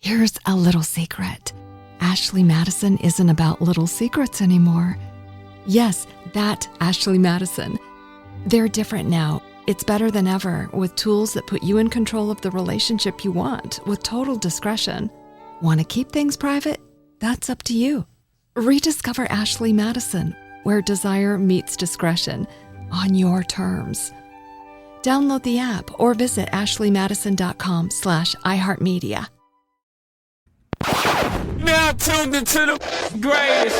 Here's a little secret. Ashley Madison isn't about little secrets anymore. Yes, that Ashley Madison. They're different now. It's better than ever with tools that put you in control of the relationship you want with total discretion. Want to keep things private? That's up to you. Rediscover Ashley Madison, where desire meets discretion on your terms. Download the app or visit ashleymadison.com/iHeartMedia. Now tuned into the greatest.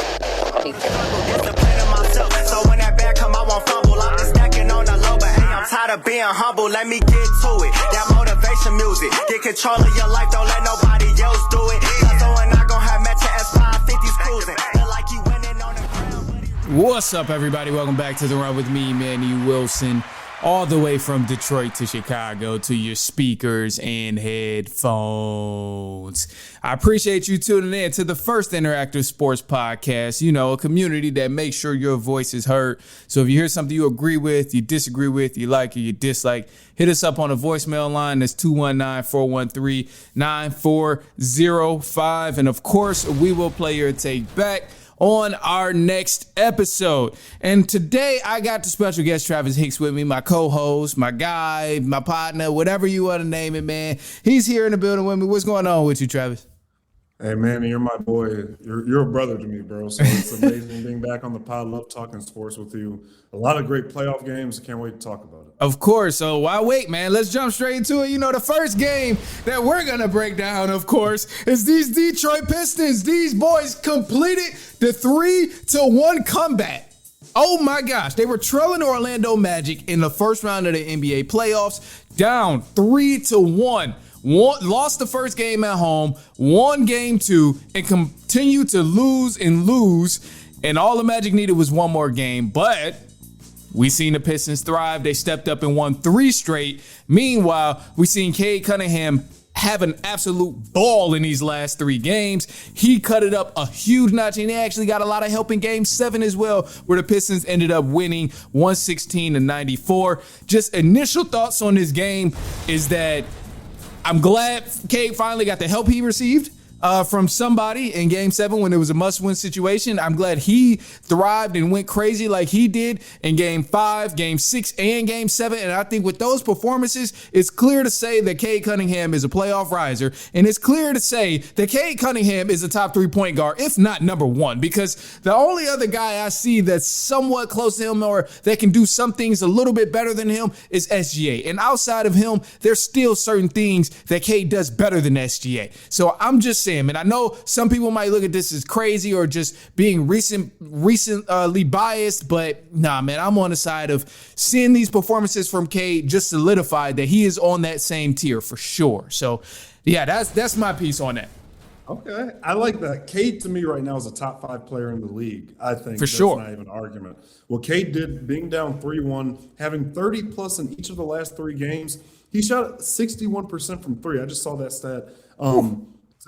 So when that bag come, I won't fumble. I'm just stacking on the low, but hey, I'm tired of being humble. Let me get to it. That motivation music. Get control of your life, don't let nobody else do it. Cause I'm not gonna have matching Ep.550s cruising. Feel like you winning on the ground. What's up, everybody? Welcome back to The Run with me, Manny Wilson. All the way from Detroit to Chicago to your speakers and headphones. I appreciate you tuning in to the first interactive sports podcast, a community that makes sure your voice is heard. So if you hear something you agree with, you disagree with, you like or you dislike, hit us up on a voicemail line. That's 219-413-9405. And of course, we will play your take back on our next episode. And today I got the special guest Travis Hicks with me, my co-host, my guy, my partner, whatever you want to name it, man. He's here in the building with me. What's going on with you, Travis? Hey, man, you're my boy. You're a brother to me, bro. So it's amazing being back on the pod. Love talking sports with you. A lot of great playoff games. Can't wait to talk about it. Of course. So why wait, man? Let's jump straight into it. The first game that we're going to break down, of course, is these Detroit Pistons. These boys completed the 3-1 comeback. Oh, my gosh. They were trailing Orlando Magic in the first round of the NBA playoffs, down 3-1. Lost the first game at home, won game 2, and continued to lose. And all the Magic needed was one more game. But we seen the Pistons thrive. They stepped up and won 3 straight. Meanwhile, we seen Cade Cunningham have an absolute ball in these last 3 games. He cut it up a huge notch, and they actually got a lot of help in game 7 as well, where the Pistons ended up winning 116-94. Just initial thoughts on this game is that I'm glad Cade finally got the help he received from somebody in game 7 when it was a must-win situation. I'm glad he thrived and went crazy like he did in game 5, game 6, and game 7. And I think with those performances, it's clear to say that Cade Cunningham is a playoff riser. And it's clear to say that Cade Cunningham is a top 3-point guard, if not number 1, because the only other guy I see that's somewhat close to him or that can do some things a little bit better than him is SGA. And outside of him, there's still certain things that Cade does better than SGA. So I'm just saying, and I know some people might look at this as crazy or just being recently biased, but nah, man, I'm on the side of seeing these performances from Cade just solidified that he is on that same tier for sure. So yeah, that's my piece on that. Okay, I like that. Cade to me right now is a top 5 player in the league. I think for sure. That's not even an argument. What Cade did, being down 3-1, having 30 plus in each of the last 3 games, he shot 61% from 3. I just saw that stat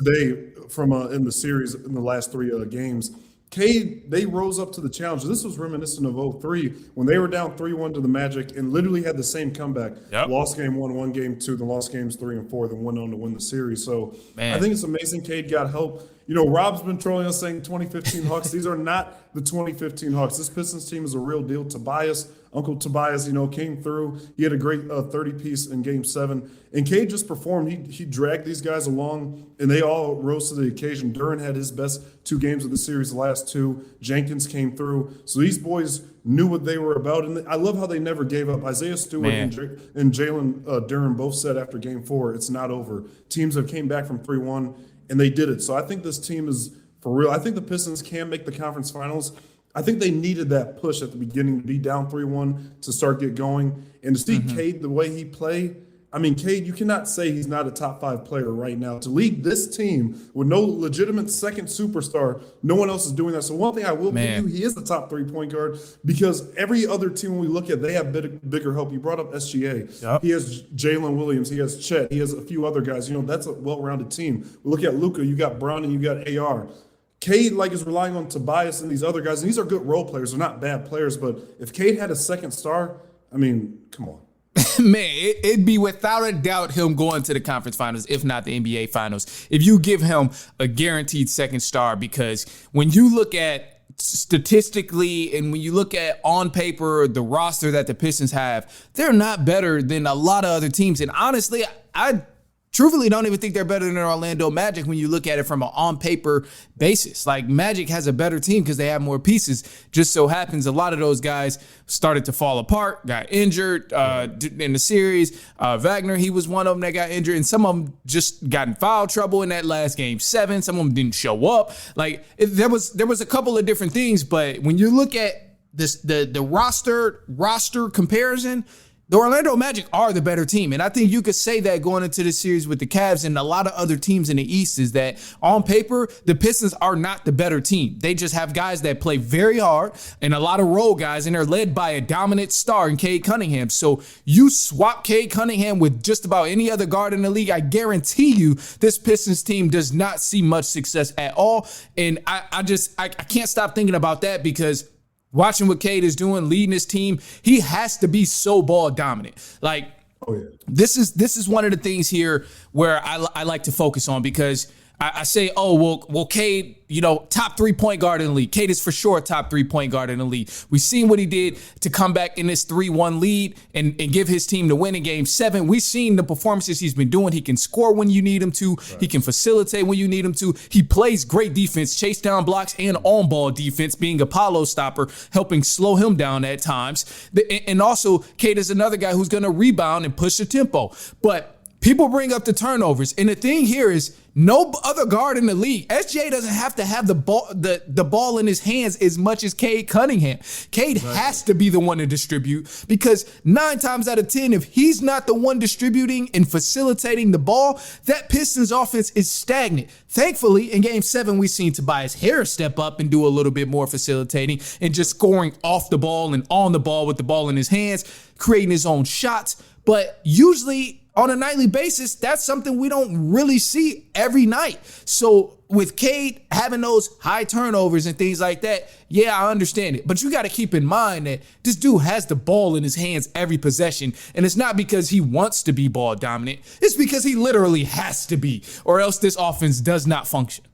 today from in the series in the last 3 games. Cade, they rose up to the challenge. This was reminiscent of 2003 when they were down 3-1 to the Magic and literally had the same comeback. Yep. Lost game 1, won game 2, then lost games 3 and 4, then went on to win the series. So Man. I think it's amazing Cade got help. Rob's been trolling us saying 2015 Hawks. These are not the 2015 Hawks. This Pistons team is a real deal. Uncle Tobias, came through. He had a great 30-piece in Game 7. And Cade just performed. He dragged these guys along, and they all rose to the occasion. Duran had his best 2 games of the series, the last 2. Jenkins came through. So these boys knew what they were about. And I love how they never gave up. Isaiah Stewart and Jalen Duran both said after Game 4, it's not over. Teams have came back from 3-1, and they did it. So I think this team is for real. I think the Pistons can make the conference finals. I think they needed that push at the beginning to be down 3-1 to start get going. And to see Cade the way he played, Cade, you cannot say he's not a top 5 player right now. To lead this team with no legitimate second superstar, no one else is doing that. So one thing I will give you, he is the top 3-point guard because every other team we look at, they have bigger help. You brought up SGA. Yep. He has Jalen Williams. He has Chet. He has a few other guys. That's a well-rounded team. We look at Luka. You got Brown and you got AR. Cade is relying on Tobias and these other guys, and these are good role players. They're not bad players, but if Cade had a second star, come on. Man, it'd be without a doubt him going to the conference finals, if not the NBA finals, if you give him a guaranteed second star. Because when you look at statistically and when you look at on paper the roster that the Pistons have, they're not better than a lot of other teams. And honestly, I truthfully don't even think they're better than Orlando Magic when you look at it from an on-paper basis. Like, Magic has a better team because they have more pieces. Just so happens a lot of those guys started to fall apart, got injured in the series. Wagner, he was one of them that got injured, and some of them just got in foul trouble in that last Game 7. Some of them didn't show up. Like, there was a couple of different things, but when you look at this, the roster comparison, the Orlando Magic are the better team. And I think you could say that going into the series with the Cavs and a lot of other teams in the East, is that on paper, the Pistons are not the better team. They just have guys that play very hard and a lot of role guys, and they're led by a dominant star in Cade Cunningham. So you swap Cade Cunningham with just about any other guard in the league, I guarantee you this Pistons team does not see much success at all. And I can't stop thinking about that, because watching what Cade is doing, leading his team, he has to be so ball dominant. Like, this is one of the things here where I like to focus on, because I say, well, Cade, top 3-point guard in the league. Cade is for sure a top 3-point guard in the league. We've seen what he did to come back in this 3-1 lead and give his team the win in Game 7. We've seen the performances he's been doing. He can score when you need him to. Right. He can facilitate when you need him to. He plays great defense, chase down blocks, and on-ball defense, being a Paolo stopper, helping slow him down at times. And also, Cade is another guy who's going to rebound and push the tempo. But people bring up the turnovers, and the thing here is, no other guard in the league, SJ doesn't have to have the ball in his hands as much as Cade Cunningham. Cade has to be the one to distribute, because 9 times out of 10, if he's not the one distributing and facilitating the ball, that Pistons offense is stagnant. Thankfully, in Game 7, we've seen Tobias Harris step up and do a little bit more facilitating and just scoring off the ball and on the ball with the ball in his hands, creating his own shots. But usually, on a nightly basis, that's something we don't really see every night. So with Cade having those high turnovers and things like that, yeah, I understand it. But you got to keep in mind that this dude has the ball in his hands every possession. And it's not because he wants to be ball dominant. It's because he literally has to be, or else this offense does not function.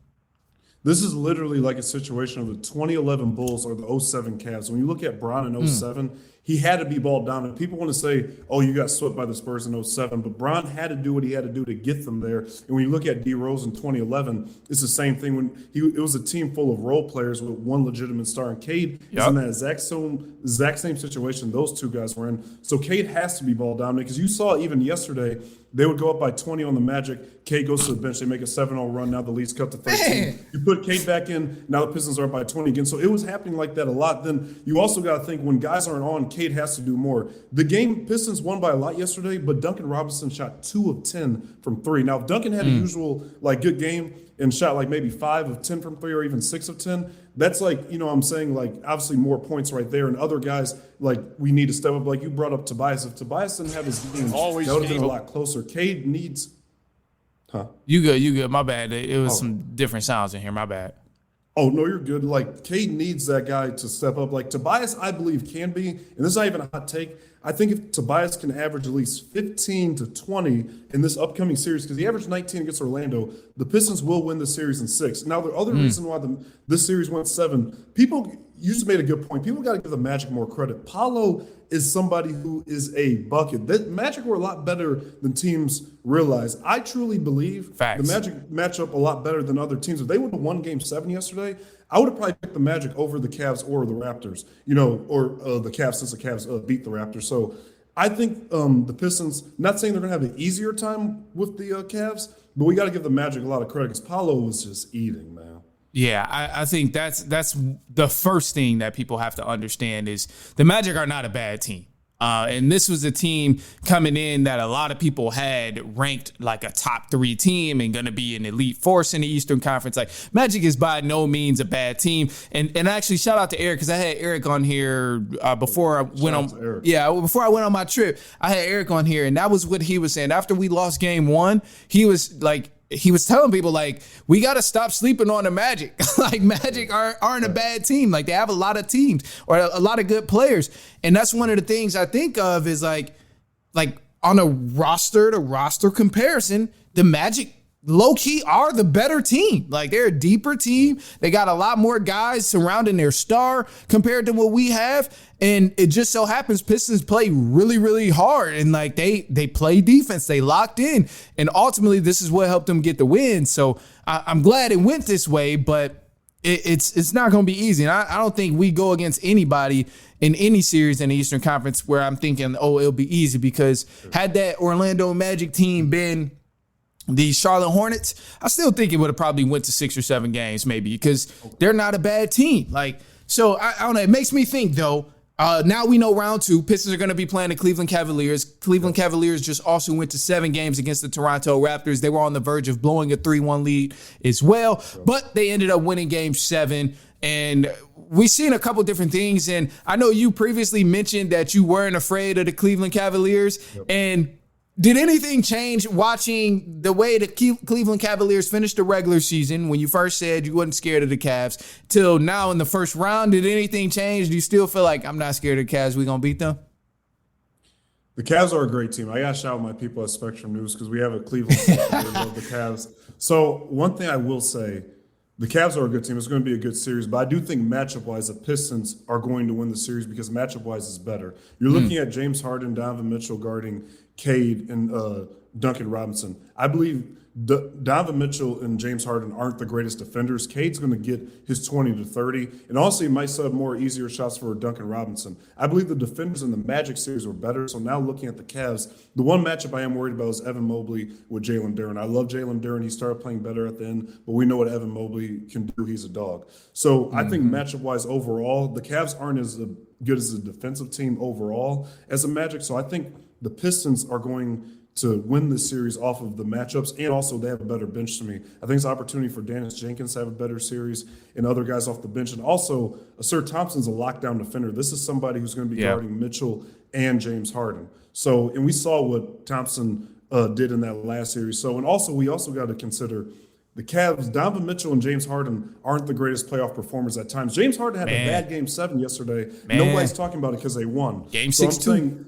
This is literally like a situation of the 2011 Bulls or the 07 Cavs. When you look at Bron in 07, he had to be ball dominant. People want to say, oh, you got swept by the Spurs in 07, but Bron had to do what he had to do to get them there. And when you look at D Rose in 2011, it's the same thing. When it was a team full of role players with one legitimate star, and Cade is in that exact same situation those two guys were in. So Cade has to be ball dominant, because you saw even yesterday, they would go up by 20 on the Magic. Cade goes to the bench. They make a 7-0 run. Now the lead's cut to 13. Man. You put Cade back in. Now the Pistons are up by 20 again. So it was happening like that a lot. Then you also got to think, when guys aren't on, Cade has to do more. The game, Pistons won by a lot yesterday, but Duncan Robinson shot 2 of 10 from 3. Now, if Duncan had a usual good game and shot maybe 5 of 10 from 3 or even 6 of 10, that's I'm saying obviously more points right there. And other guys, we need to step up. Like you brought up Tobias. If Tobias didn't have his game, that would have been a lot closer. Cade needs. Huh? You good. My bad. It was some different sounds in here. My bad. Oh, no, you're good. Cade needs that guy to step up. Tobias, I believe, can be, and this is not even a hot take, I think if Tobias can average at least 15 to 20 in this upcoming series, because he averaged 19 against Orlando, the Pistons will win the series in 6. Now, the other reason why this series went 7, you just made a good point. People got to give the Magic more credit. Paolo is somebody who is a bucket. The Magic were a lot better than teams realize. I truly believe the Magic match up a lot better than other teams. If they would have won Game 7 yesterday, I would have probably picked the Magic over the Cavs or the Raptors, or the Cavs, since the Cavs beat the Raptors. So I think the Pistons, not saying they're going to have an easier time with the Cavs, but we got to give the Magic a lot of credit, because Paolo was just eating, man. Yeah, I think that's the first thing that people have to understand is the Magic are not a bad team. And this was a team coming in that a lot of people had ranked like a top 3 team and going to be an elite force in the Eastern Conference. Magic is by no means a bad team. And actually, shout out to Eric, because I had Eric on here before I went on. Yeah, before I went on my trip, I had Eric on here, and that was what he was saying. After we lost Game 1, he was telling people, we got to stop sleeping on the Magic. Magic aren't a bad team. They have a lot of teams or a lot of good players. And that's one of the things I think of is, like on a roster to roster comparison, the Magic low-key are the better team. Like, they're a deeper team. They got a lot more guys surrounding their star compared to what we have. And it just so happens Pistons play really, really hard. And like they play defense. They locked in. And ultimately, this is what helped them get the win. So I'm glad it went this way, but it's not going to be easy. And I don't think we go against anybody in any series in the Eastern Conference where I'm thinking, oh, it'll be easy, because had that Orlando Magic team been the Charlotte Hornets, I still think it would have probably went to 6 or 7 games maybe, because they're not a bad team. Like, so I don't know. It makes me think, though, now we know round 2, Pistons are going to be playing the Cleveland Cavaliers. Cleveland Cavaliers just also went to 7 games against the Toronto Raptors. They were on the verge of blowing a 3-1 lead as well, but they ended up winning game 7. And we've seen a couple different things. And I know you previously mentioned that you weren't afraid of the Cleveland Cavaliers. And did anything change watching the way the Cleveland Cavaliers finished the regular season when you first said you wasn't scared of the Cavs till now in the first round? Did anything change? Do you still feel like I'm not scared of the Cavs? We going to beat them? The Cavs are a great team. I got to shout out my people at Spectrum News because we have a Cleveland team that love the Cavs. So one thing I will say, the Cavs are a good team. It's going to be a good series, but I do think matchup-wise, the Pistons are going to win the series because matchup-wise is better. You're looking at James Harden, Donovan Mitchell guarding Cade and Duncan Robinson. I believe Donovan Mitchell and James Harden aren't the greatest defenders. Cade's going to get his 20 to 30, and also he might set up more easier shots for Duncan Robinson. I believe the defenders in the Magic series were better, so now looking at the Cavs, the one matchup I am worried about is Evan Mobley with Jalen Duren. I love Jalen Duren. He started playing better at the end, but we know what Evan Mobley can do. He's a dog. So I think matchup-wise overall, the Cavs aren't as good as a defensive team overall as a Magic, so I think the Pistons are going to win this series off of the matchups, and also they have a better bench to me. I think it's an opportunity for Dennis Jenkins to have a better series and other guys off the bench. And also, Sir Thompson's a lockdown defender. This is somebody who's going to be guarding Mitchell and James Harden. So, and we saw what Thompson did in that last series. So, and also, we also got to consider the Cavs. Donovan Mitchell and James Harden aren't the greatest playoff performers at times. James Harden had a bad Game 7 yesterday. Nobody's talking about it because they won. Game 6 too.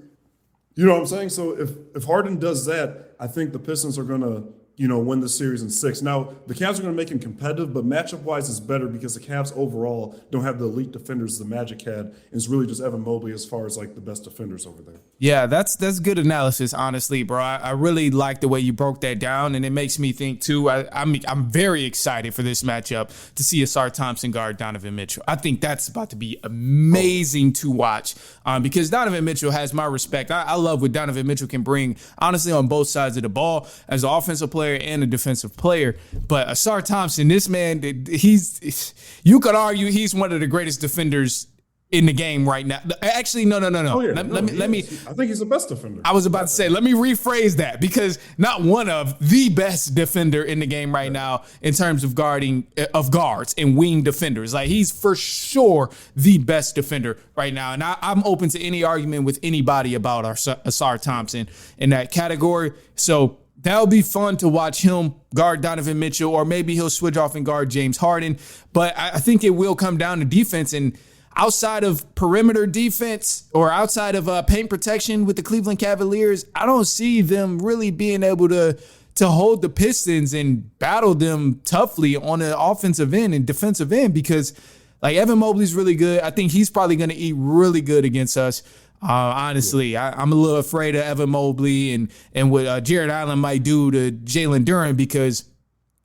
You know what I'm saying? So if Harden does that, I think the Pistons are going to, win the series in 6. Now, the Cavs are going to make him competitive, but matchup-wise it's better because the Cavs overall don't have the elite defenders the Magic had, and it's really just Evan Mobley as far as like the best defenders over there. Yeah, that's good analysis, honestly, bro. I really like the way you broke that down, and it makes me think too. I'm very excited for this matchup to see Asar Thompson guard Donovan Mitchell. I think that's about to be amazing to watch because Donovan Mitchell has my respect. I love what Donovan Mitchell can bring, honestly, on both sides of the ball as an offensive player and a defensive player. But Asar Thompson, this man, you could argue he's one of the greatest defenders in the game right now. Actually, no. Oh, yeah. Let me. I think he's the best defender. I was about to say, let me rephrase that, because not one of the best defender in the game right now in terms of guards and wing defenders. Like, he's for sure the best defender right now. And I'm open to any argument with anybody about Asar Thompson in that category. So that'll be fun to watch him guard Donovan Mitchell, or maybe he'll switch off and guard James Harden. But I think it will come down to defense. And outside of perimeter defense or outside of paint protection with the Cleveland Cavaliers, I don't see them really being able to hold the Pistons and battle them toughly on the offensive end and defensive end, because like Evan Mobley's really good. I think he's probably going to eat really good against us. Honestly, I'm a little afraid of Evan Mobley and what Jared Allen might do to Jalen Duren, because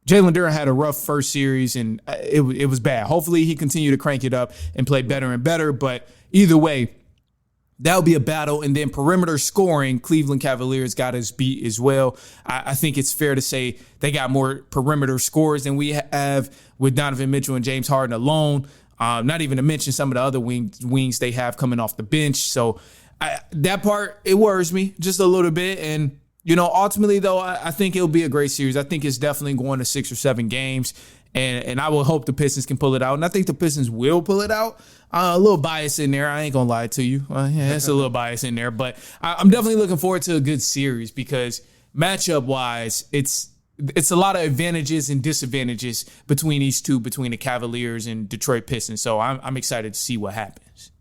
Jalen Duren had a rough first series and it was bad. Hopefully he continue to crank it up and play better and better. But either way, that'll be a battle. And then perimeter scoring, Cleveland Cavaliers got us beat as well. I think it's fair to say they got more perimeter scores than we have with Donovan Mitchell and James Harden alone. Not even to mention some of the other wings they have coming off the bench. So that part, it worries me just a little bit. And, ultimately, though, I think it'll be a great series. I think it's definitely going to 6 or 7 games. And I will hope the Pistons can pull it out. And I think the Pistons will pull it out. A little bias in there. I ain't going to lie to you. It's a little bias in there. But I'm definitely looking forward to a good series, because matchup-wise, it's a lot of advantages and disadvantages between these two, between the Cavaliers and Detroit Pistons. So I'm excited to see what happens.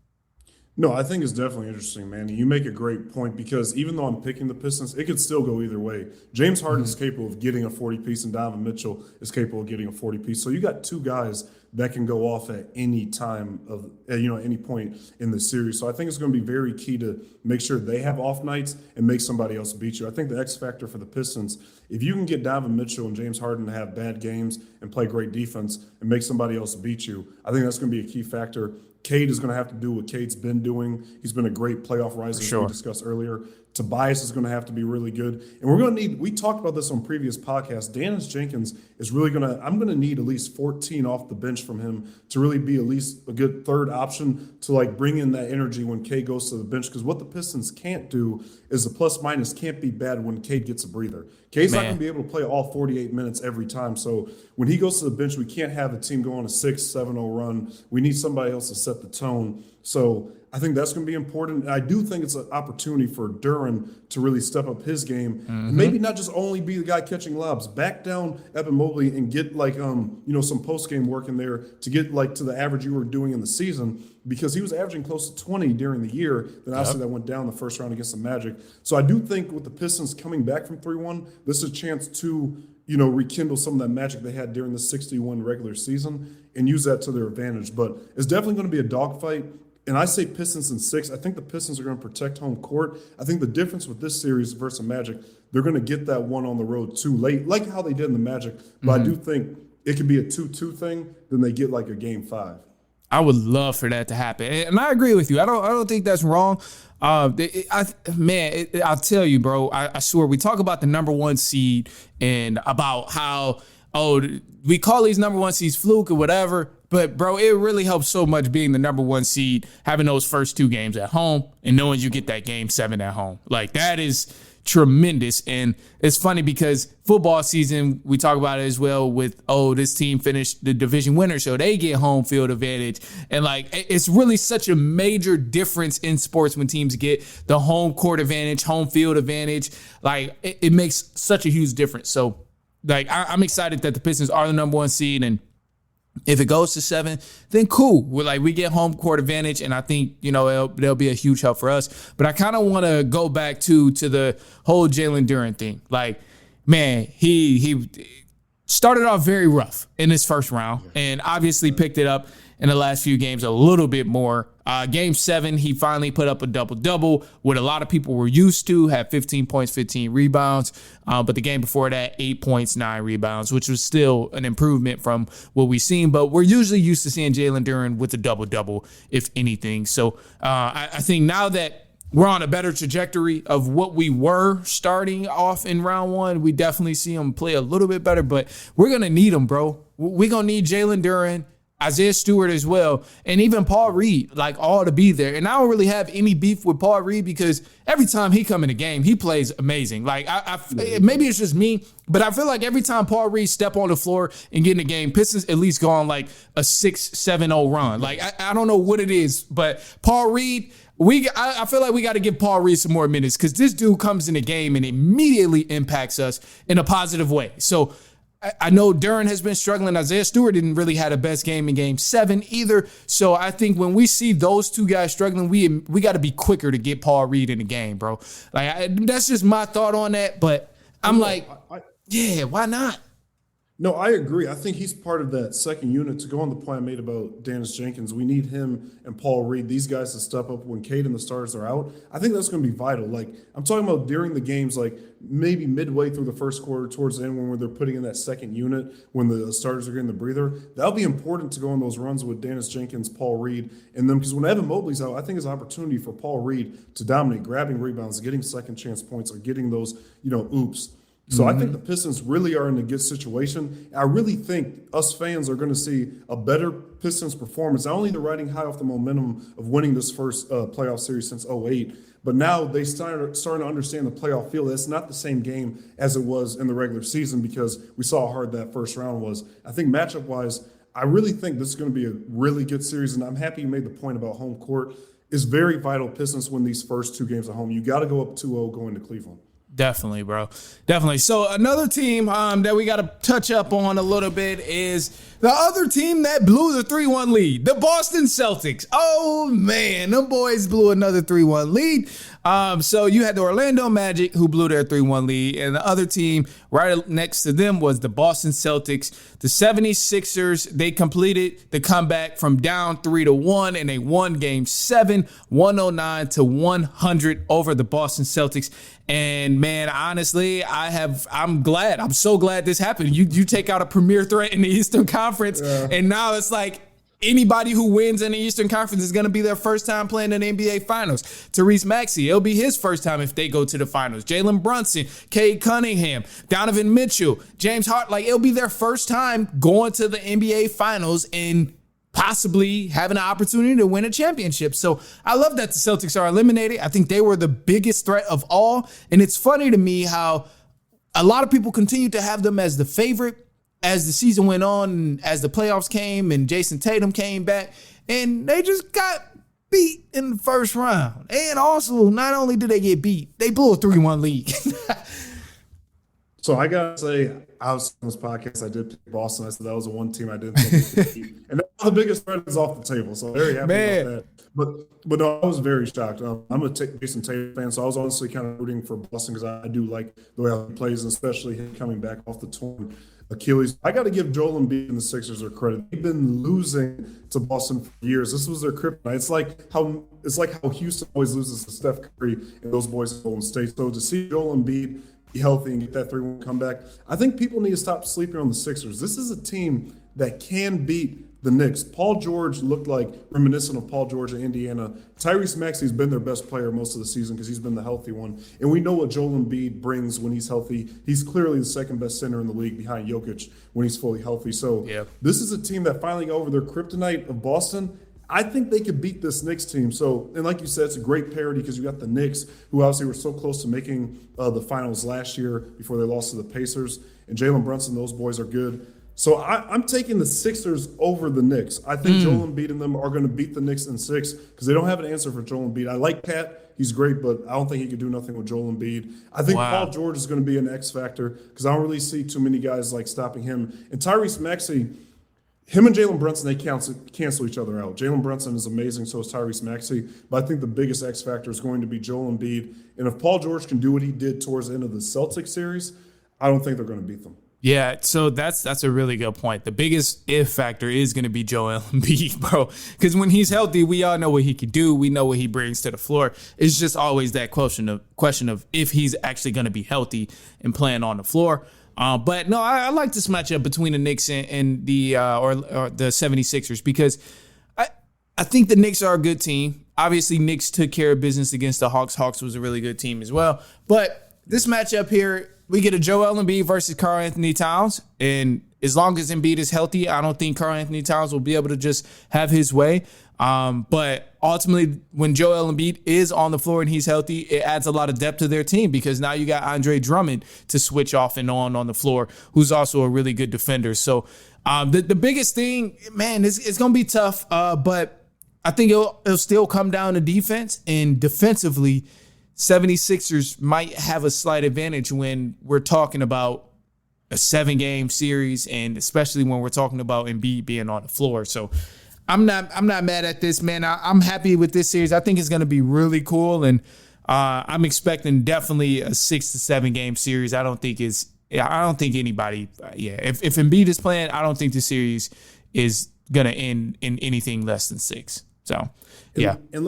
No, I think it's definitely interesting, man. You make a great point because even though I'm picking the Pistons, it could still go either way. James Harden is capable of getting a 40 piece, and Donovan Mitchell is capable of getting a 40 piece. So you got two guys that can go off at any time of any point in the series. So I think it's going to be very key to make sure they have off nights and make somebody else beat you. I think the X factor for the Pistons, if you can get Donovan Mitchell and James Harden to have bad games and play great defense and make somebody else beat you, I think that's going to be a key factor. Cade is going to have to do what Cade's been doing. He's been a great playoff riser, as we discussed earlier. Tobias is going to have to be really good. And we're going to need, we talked about this on previous podcasts, Dennis Jenkins is really going to, I'm going to need at least 14 off the bench from him to really be at least a good third option to like bring in that energy when Cade goes to the bench. Because what the Pistons can't do is the plus minus can't be bad when Cade gets a breather. Cade's not going to be able to play all 48 minutes every time. So when he goes to the bench, we can't have the team go on a 6-7-0 run. We need somebody else to set the tone. So I think that's going to be important. And I do think it's an opportunity for Duren to really step up his game and maybe not just only be the guy catching lobs. Back down Ep.550 and get like some post game work in there to get like to the average you were doing in the season, because he was averaging close to 20 during the year. Then obviously that went down the first round against the Magic. So I do think with the Pistons coming back from 3-1, this is a chance to rekindle some of that magic they had during the 61 regular season and use that to their advantage. But it's definitely going to be a dogfight. And I say Pistons in 6. I think the Pistons are going to protect home court. I think the difference with this series versus Magic, they're going to get that one on the road too late, like how they did in the Magic. But I do think it could be a 2-2 thing. Then they get like a game 5. I would love for that to happen, and I agree with you. I don't think that's wrong. I'll tell you, bro. I swear, we talk about the number 1 seed and about how we call these number 1 seeds fluke or whatever. But, bro, it really helps so much being the number 1 seed, having those first 2 games at home and knowing you get that game 7 at home. Like, that is tremendous. And it's funny because football season, we talk about it as well with, this team finished the division winner, so they get home field advantage. And, like, it's really such a major difference in sports when teams get the home court advantage, home field advantage. Like, it makes such a huge difference. So, like, I'm excited that the Pistons are the number 1 seed, and if it goes to 7, then cool. We get home court advantage, and I think, they'll be a huge help for us. But I kind of want to go back to the whole Jalen Duren thing. Like, man, he started off very rough in his first round and obviously picked it up in the last few games a little bit more. Game 7, he finally put up a double-double, what a lot of people were used to, had 15 points, 15 rebounds. But the game before that, 8 points, 9 rebounds, which was still an improvement from what we've seen. But we're usually used to seeing Jalen Duren with a double-double, if anything. So I think now that we're on a better trajectory of what we were starting off in round 1, we definitely see him play a little bit better. But we're going to need him, bro. We're going to need Jalen Duren, Isaiah Stewart as well, and even Paul Reed, like, all to be there. And I don't really have any beef with Paul Reed because every time he come in the game, he plays amazing. Like, maybe it's just me, but I feel like every time Paul Reed step on the floor and get in the game, Pistons at least go on like a 6-7-0 run. Like, I don't know what it is, but Paul Reed, I feel like we got to give Paul Reed some more minutes because this dude comes in the game and immediately impacts us in a positive way. So I know Duren has been struggling. Isaiah Stewart didn't really have the best game in game 7 either. So I think when we see those two guys struggling, we got to be quicker to get Paul Reed in the game, bro. Like, that's just my thought on that. But I'm why not? No, I agree. I think he's part of that second unit. To go on the point I made about Dennis Jenkins, we need him and Paul Reed, these guys to step up when Cade and the stars are out. I think that's going to be vital. Like, I'm talking about during the games, like maybe midway through the first quarter, towards the end when they're putting in that second unit, when the starters are getting the breather. That'll be important to go on those runs with Dennis Jenkins, Paul Reed, and them. Because when Evan Mobley's out, I think it's an opportunity for Paul Reed to dominate, grabbing rebounds, getting second chance points, or getting those, oops. So I think the Pistons really are in a good situation. I really think us fans are going to see a better Pistons performance. Not only they're riding high off the momentum of winning this first playoff series since 2008, but now they starting to understand the playoff feel. It's not the same game as it was in the regular season because we saw how hard that first round was. I think matchup-wise, I really think this is going to be a really good series, and I'm happy you made the point about home court. It's very vital Pistons win these first 2 games at home. You got to go up 2-0 going to Cleveland. Definitely, bro. Definitely. So another team that we got to touch up on a little bit is the other team that blew the 3-1 lead, the Boston Celtics. Oh, man, them boys blew another 3-1 lead. So you had the Orlando Magic who blew their 3-1 lead, and the other team right next to them was the Boston Celtics. The 76ers, they completed the comeback from down 3-1, and they won Game 7, 109-100 over the Boston Celtics. And man, honestly, I'm glad. I'm so glad this happened. You take out a premier threat in the Eastern Conference, and now it's like anybody who wins in the Eastern Conference is going to be their first time playing in the NBA Finals. Tyrese Maxey, it'll be his first time if they go to the Finals. Jalen Brunson, Cade Cunningham, Donovan Mitchell, James Harden, like it'll be their first time going to the NBA Finals and possibly having an opportunity to win a championship. So I love that the Celtics are eliminated. I think they were the biggest threat of all. And it's funny to me how a lot of people continue to have them as the favorite as the season went on, and as the playoffs came and Jason Tatum came back, and they just got beat in the first round. And also, not only did they get beat, they blew a 3-1 lead. So I gotta say, I was on this podcast. I did pick Boston. I said that was the one team I didn't think they could beat, and the biggest threat is off the table. So very happy about that. But no, I was very shocked. I'm a Jason Tatum fan, so I was honestly kind of rooting for Boston because I do like the way he plays, and especially him coming back off the torn Achilles. I got to give Joel Embiid and the Sixers their credit. They've been losing to Boston for years. This was their kryptonite. It's like how Houston always loses to Steph Curry and those boys in Golden State. So to see Joel Embiid be healthy and get that 3-1 comeback, I think people need to stop sleeping on the Sixers. This is a team that can beat the Knicks. Paul George looked like reminiscent of Paul George in Indiana. Tyrese Maxey's been their best player most of the season because he's been the healthy one. And we know what Joel Embiid brings when he's healthy. He's clearly the second best center in the league behind Jokic when he's fully healthy. So This is a team that finally got over their kryptonite of Boston. I think they could beat this Knicks team. So, and like you said, it's a great parity because you got the Knicks, who obviously were so close to making the finals last year before they lost to the Pacers. And Jalen Brunson, those boys are good. So I'm taking the Sixers over the Knicks. I think Joel Embiid and them are going to beat the Knicks in 6 because they don't have an answer for Joel Embiid. I like Cat. He's great, but I don't think he could do nothing with Joel Embiid. I think Paul George is going to be an X factor because I don't really see too many guys like stopping him. And Tyrese Maxey, him and Jalen Brunson, they cancel each other out. Jalen Brunson is amazing, so is Tyrese Maxey. But I think the biggest X factor is going to be Joel Embiid. And if Paul George can do what he did towards the end of the Celtics series, I don't think they're going to beat them. Yeah, so that's a really good point. The biggest if factor is going to be Joel Embiid, bro. Because when he's healthy, we all know what he can do. We know what he brings to the floor. It's just always that question of if he's actually going to be healthy and playing on the floor. But no, I like this matchup between the Knicks and the 76ers because I think the Knicks are a good team. Obviously, Knicks took care of business against the Hawks. Hawks was a really good team as well. But this matchup here, we get a Joel Embiid versus Karl Anthony Towns. And as long as Embiid is healthy, I don't think Karl Anthony Towns will be able to just have his way. But ultimately, when Joel Embiid is on the floor and he's healthy, it adds a lot of depth to their team because now you got Andre Drummond to switch off and on the floor, who's also a really good defender. So the biggest thing, man, it's going to be tough. But I think it'll still come down to defense. And defensively, 76ers might have a slight advantage when we're talking about a 7-game series, and especially when we're talking about Embiid being on the floor. So I'm not mad at this, man. I'm happy with this series. I think it's going to be really cool, and I'm expecting definitely a 6 to 7 game series. I don't think anybody. If Embiid is playing, I don't think the series is going to end in anything less than 6. So, yeah. And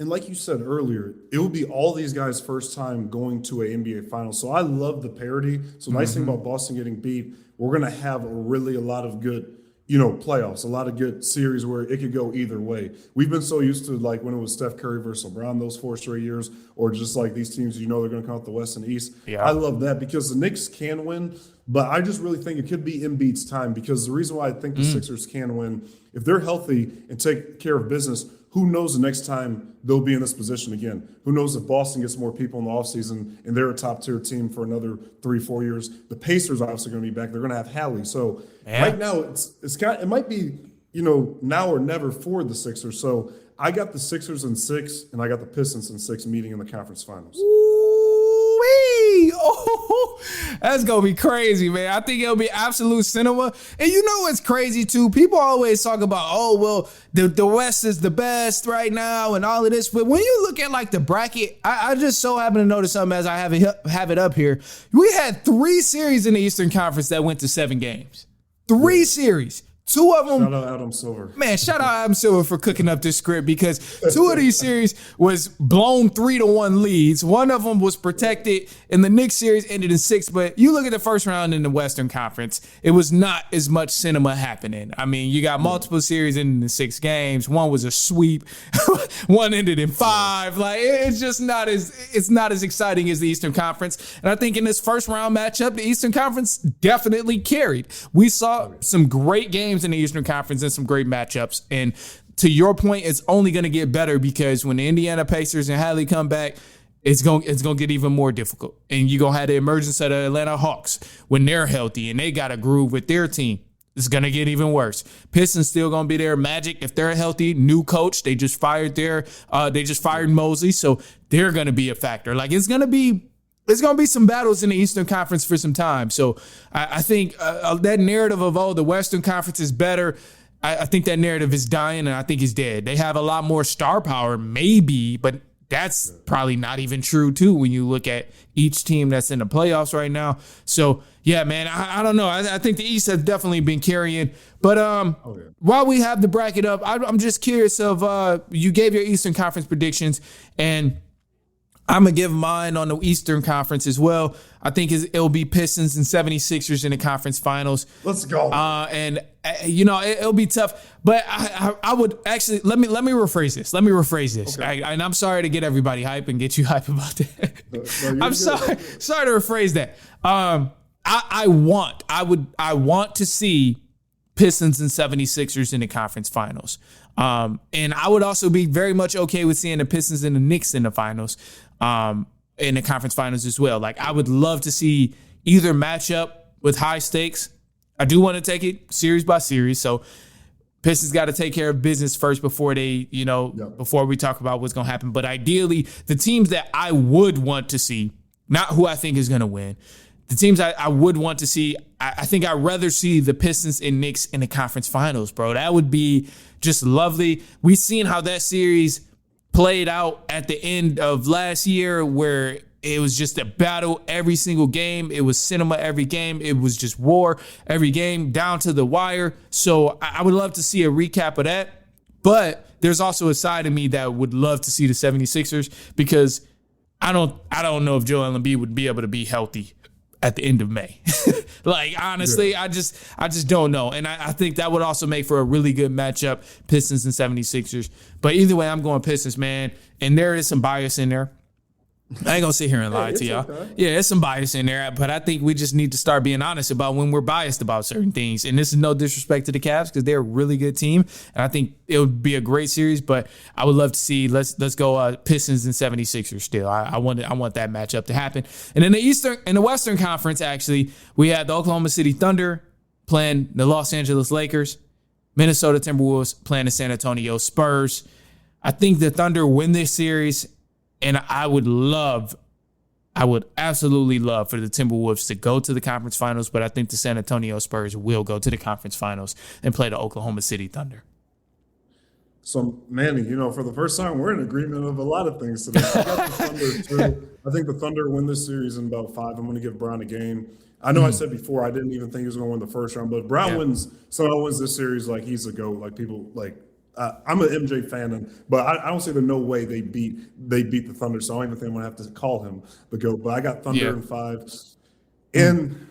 like you said earlier, it will be all these guys' first time going to an NBA Finals. So I love the parity. So nice thing about Boston getting beat, we're going to have a lot of good, playoffs, a lot of good series where it could go either way. We've been so used to like when it was Steph Curry versus LeBron those 4 straight years, or just like these teams, they're going to come out the West and East. Yeah. I love that because the Knicks can win, but I just really think it could be Embiid's time because the reason why I think the Sixers can win, if they're healthy and take care of business, who knows the next time they'll be in this position again? Who knows if Boston gets more people in the offseason and they're a top-tier team for another 3-4 years? The Pacers are obviously going to be back. They're going to have Hallie. So right now, it might be now or never for the Sixers. So I got the Sixers in 6, and I got the Pistons in 6 meeting in the conference finals. Ooh-wee. 3. Oh, that's going to be crazy, man. I think it'll be absolute cinema. And you know what's crazy, too? People always talk about, oh, well, the West is the best right now and all of this. But when you look at, like, the bracket, I just so happen to notice something as I have it up here. We had 3 series in the Eastern Conference that went to 7 games. 3 series. 2 of them. Shout out Adam Silver. Man, shout out Adam Silver for cooking up this script, because 2 of these series was blown 3-1 leads. One of them was protected, and the Knicks series ended in 6. But you look at the first round in the Western Conference, it was not as much cinema happening. I mean, you got multiple series ending in 6 games. One was a sweep. One ended in 5. Like, it's just not as exciting as the Eastern Conference. And I think in this first round matchup, the Eastern Conference definitely carried. We saw some great games in the Eastern Conference and some great matchups. And to your point, it's only going to get better, because when the Indiana Pacers and Hadley come back, it's going to get even more difficult. And you're going to have the emergence of the Atlanta Hawks when they're healthy and they got a groove with their team. It's going to get even worse. Pistons still going to be there. Magic, if they're healthy, new coach, they just fired Mosley, so they're going to be a factor. Like, it's going to be some battles in the Eastern Conference for some time. So I think that narrative of, oh, the Western Conference is better, I think that narrative is dying, and I think it's dead. They have a lot more star power, maybe, but that's probably not even true, too, when you look at each team that's in the playoffs right now. So, yeah, man, I don't know. I think the East has definitely been carrying. But while we have the bracket up, I'm just curious of you gave your Eastern Conference predictions, and I'm going to give mine on the Eastern Conference as well. I think it'll be Pistons and 76ers in the conference finals. Let's go. It'll be tough. But I would actually, let me rephrase this. Okay. And I'm sorry to get everybody hype and get you hype about that. No, I'm sorry to rephrase that. I want to see Pistons and 76ers in the conference finals. And I would also be very much okay with seeing the Pistons and the Knicks in the finals, in the conference finals as well. Like, I would love to see either matchup with high stakes. I do want to take it series by series. So Pistons got to take care of business first before before we talk about what's going to happen. But ideally, the teams that I would want to see, not who I think is going to win, the teams I would want to see, I think I'd rather see the Pistons and Knicks in the conference finals, bro. That would be just lovely. We've seen how that series played out at the end of last year, where it was just a battle every single game. It was cinema every game. It was just war every game down to the wire. So I would love to see a recap of that. But there's also a side of me that would love to see the 76ers, because I don't know if Joel Embiid would be able to be healthy at the end of May. Like, honestly, yeah. I just don't know. And I think that would also make for a really good matchup, Pistons and 76ers. But either way, I'm going Pistons, man. And there is some bias in there. I ain't gonna sit here and lie to y'all. Okay. Yeah, there's some bias in there, but I think we just need to start being honest about when we're biased about certain things. And this is no disrespect to the Cavs, because they're a really good team, and I think it would be a great series. But I would love to see let's go Pistons and 76ers still. I want that matchup to happen. And in the Western Conference, actually, we had the Oklahoma City Thunder playing the Los Angeles Lakers, Minnesota Timberwolves playing the San Antonio Spurs. I think the Thunder win this series. And I would absolutely love for the Timberwolves to go to the conference finals, but I think the San Antonio Spurs will go to the conference finals and play the Oklahoma City Thunder. So, Manny, for the first time, we're in agreement of a lot of things today. I got the Thunder, too. I think the Thunder win this series in about 5. I'm going to give Brown a game. I know I said before I didn't even think he was going to win the first round, but Brown somehow wins this series like he's a GOAT. Like, people, like, I'm an MJ fan, but I don't see there's no way they beat the Thunder, so I don't even think I'm going to have to call him the GOAT. But I got Thunder in 5. And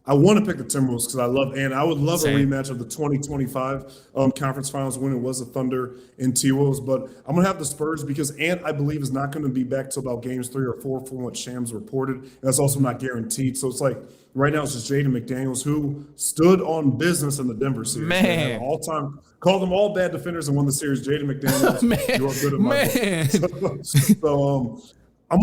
I want to pick the Timberwolves because I would love a rematch of the 2025 conference finals when it was the Thunder and T-Wolves. But I'm going to have the Spurs because Ant, I believe, is not going to be back till about games 3 or 4 from what Shams reported. And that's also not guaranteed. So it's like right now it's just Jaden McDaniels, who stood on business in the Denver series. Man. All-time, called them all bad defenders and won the series. Jaden McDaniels, you are good at my book. So I'm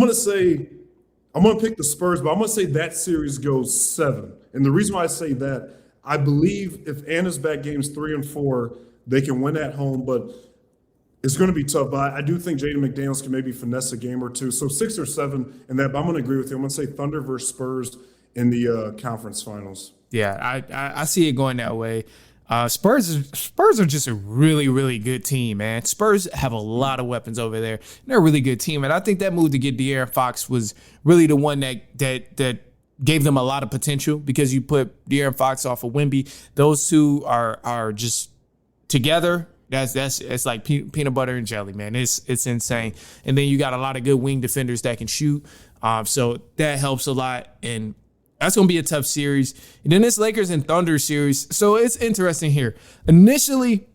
going to pick the Spurs, but I'm going to say that series goes 7. And the reason why I say that, I believe if Anna's back games 3 and 4, they can win at home. But It's going to be tough, but I do think Jaden McDaniels can maybe finesse a game or two. So 6 or 7, and that. But I'm going to agree with you. I'm going to say Thunder versus Spurs in the conference finals. Yeah, I see it going that way. Spurs are just a really, really good team, man. Spurs have a lot of weapons over there. They're a really good team, and I think that move to get De'Aaron Fox was really the one that gave them a lot of potential, because you put De'Aaron Fox off of Wemby. Those two are just together. It's like peanut butter and jelly, man. It's insane. And then you got a lot of good wing defenders that can shoot. So that helps a lot. And that's going to be a tough series. And then this Lakers and Thunder series. So it's interesting here. Initially,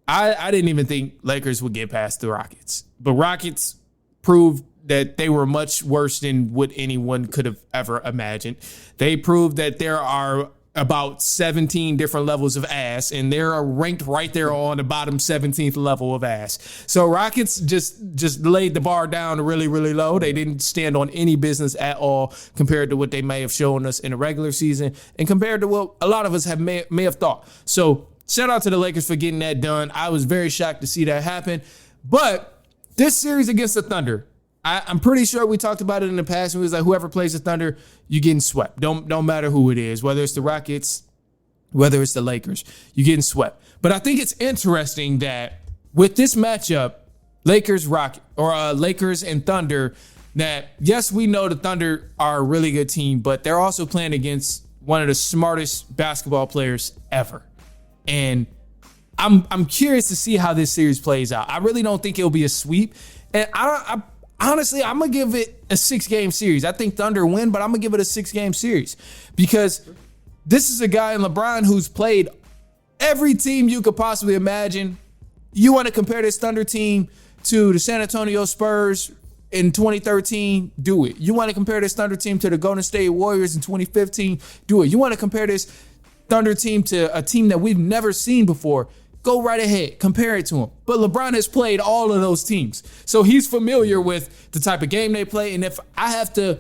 I didn't even think Lakers would get past the Rockets. But Rockets proved that they were much worse than what anyone could have ever imagined. They proved that there are about 17 different levels of ass, and they're ranked right there on the bottom 17th level of ass. So Rockets just laid the bar down really, really low. They didn't stand on any business at all compared to what they may have shown us in the regular season and compared to what a lot of us may have thought. So shout out to the Lakers for getting that done. I was very shocked to see that happen. But this series against the Thunder, I'm pretty sure we talked about it in the past. It was like, whoever plays the Thunder, you're getting swept. Don't matter who it is, whether it's the Rockets, whether it's the Lakers, you're getting swept. But I think it's interesting that with this matchup, Lakers and Thunder, that yes, we know the Thunder are a really good team, but they're also playing against one of the smartest basketball players ever. And I'm curious to see how this series plays out. I really don't think it'll be a sweep. And honestly, I'm going to give it a 6-game series. I think Thunder win, but I'm going to give it a 6-game series because this is a guy in LeBron who's played every team you could possibly imagine. You want to compare this Thunder team to the San Antonio Spurs in 2013? Do it. You want to compare this Thunder team to the Golden State Warriors in 2015? Do it. You want to compare this Thunder team to a team that we've never seen before? Go right ahead, compare it to him. But LeBron has played all of those teams. So he's familiar with the type of game they play. And if I have to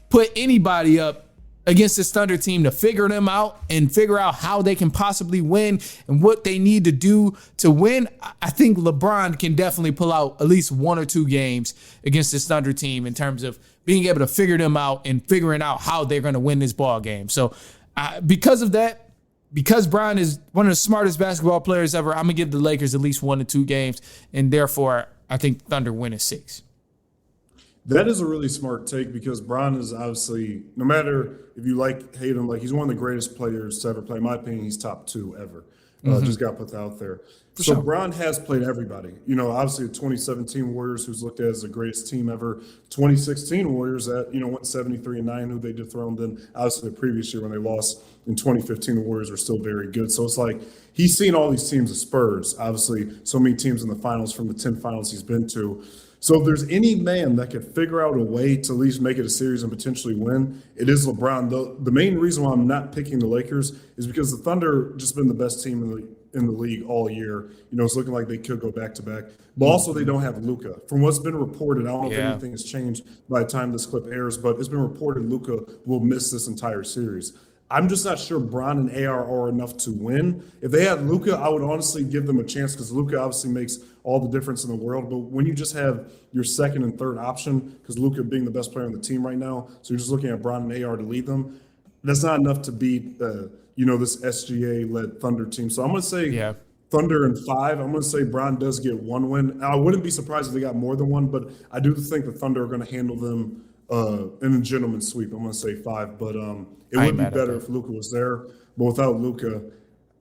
put anybody up against this Thunder team to figure them out and figure out how they can possibly win and what they need to do to win, I think LeBron can definitely pull out at least 1 or 2 games against this Thunder team in terms of being able to figure them out and figuring out how they're going to win this ball game. So because of that, because Bron is one of the smartest basketball players ever, I'm going to give the Lakers at least 1 to 2 games, and therefore I think Thunder win in 6. That is a really smart take because Bron is obviously, no matter if you hate him, he's one of the greatest players to ever play. In my opinion, he's top 2 ever. Just got put out there. So Bron has played everybody. Obviously the 2017 Warriors, who's looked at as the greatest team ever. 2016 Warriors that, went 73-9, who they dethroned. Then obviously the previous year when they lost in 2015, the Warriors were still very good. So it's like he's seen all these teams, the Spurs, obviously so many teams in the finals from the 10 finals he's been to. So if there's any man that could figure out a way to at least make it a series and potentially win, it is LeBron. The main reason why I'm not picking the Lakers is because the Thunder just been the best team in the league all year. It's looking like they could go back-to-back. But also they don't have Luka. From what's been reported, I don't know if anything has changed by the time this clip airs, but it's been reported Luka will miss this entire series. I'm just not sure Bron and AR are enough to win. If they had Luka, I would honestly give them a chance because Luka obviously makes all the difference in the world. But when you just have your second and third option, because Luka being the best player on the team right now, so you're just looking at Bron and AR to lead them, that's not enough to beat this SGA-led Thunder team. So I'm going to say Thunder in 5. I'm going to say Bron does get 1 win. I wouldn't be surprised if they got more than 1, but I do think the Thunder are going to handle them in a gentleman's sweep. I'm going to say 5, but it would be better if Luka was there. But without Luka,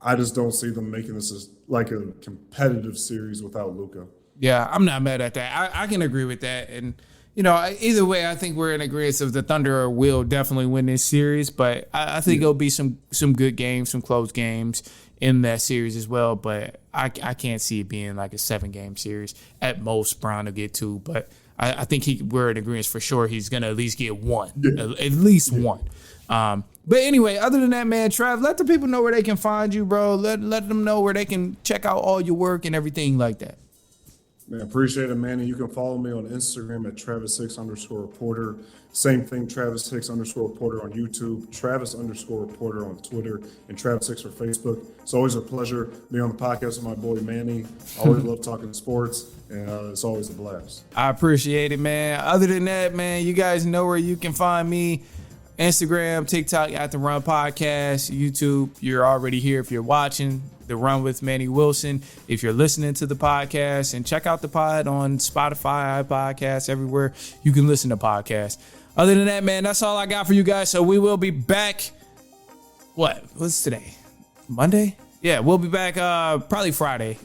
I just don't see them making this as like a competitive series without Luka. Yeah, I'm not mad at that. I can agree with that. And, either way, I think we're in agreement of the Thunder will definitely win this series. But I think it'll be some good games, some close games in that series as well. But I can't see it being like a 7-game series. At most, Bron will get 2. But I think we're in agreement for sure. He's going to at least get 1, at least 1. But anyway, other than that, man, Trav, let the people know where they can find you, bro. Let them know where they can check out all your work and everything like that. Man, appreciate it, Manny. You can follow me on Instagram at Travis6_reporter. Same thing, Travis6_reporter on YouTube, Travis_reporter on Twitter, and Travis6 for Facebook. It's always a pleasure being on the podcast with my boy Manny. I always love talking sports, and it's always a blast. I appreciate it, man. Other than that, man, you guys know where you can find me. Instagram, TikTok, at The Run Podcast, YouTube. You're already here if you're watching The Run with Manny Wilson. If you're listening to the podcast, and check out the pod on Spotify, iPodcasts, everywhere you can listen to podcasts. Other than that, man, that's all I got for you guys. So we will be back. What's today? Monday? Yeah, we'll be back probably Friday.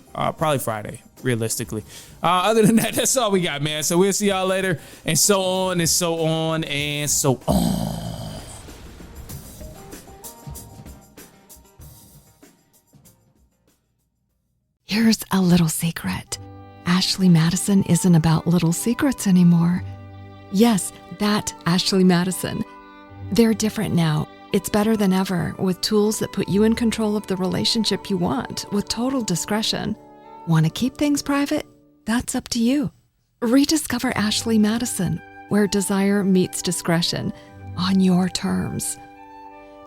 Realistically. Other than that, that's all we got, man. So we'll see y'all later, and so on and so on and so on. Here's a little secret. Ashley Madison isn't about little secrets anymore. Yes, that Ashley Madison. They're different now. It's better than ever, with tools that put you in control of the relationship you want with total discretion. Want to keep things private? That's up to you. Rediscover Ashley Madison, where desire meets discretion, on your terms.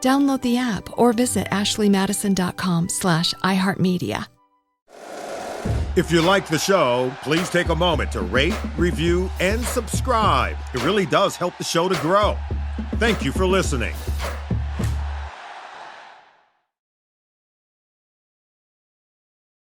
Download the app or visit ashleymadison.com/iHeartMedia. If you like the show, please take a moment to rate, review, and subscribe. It really does help the show to grow. Thank you for listening.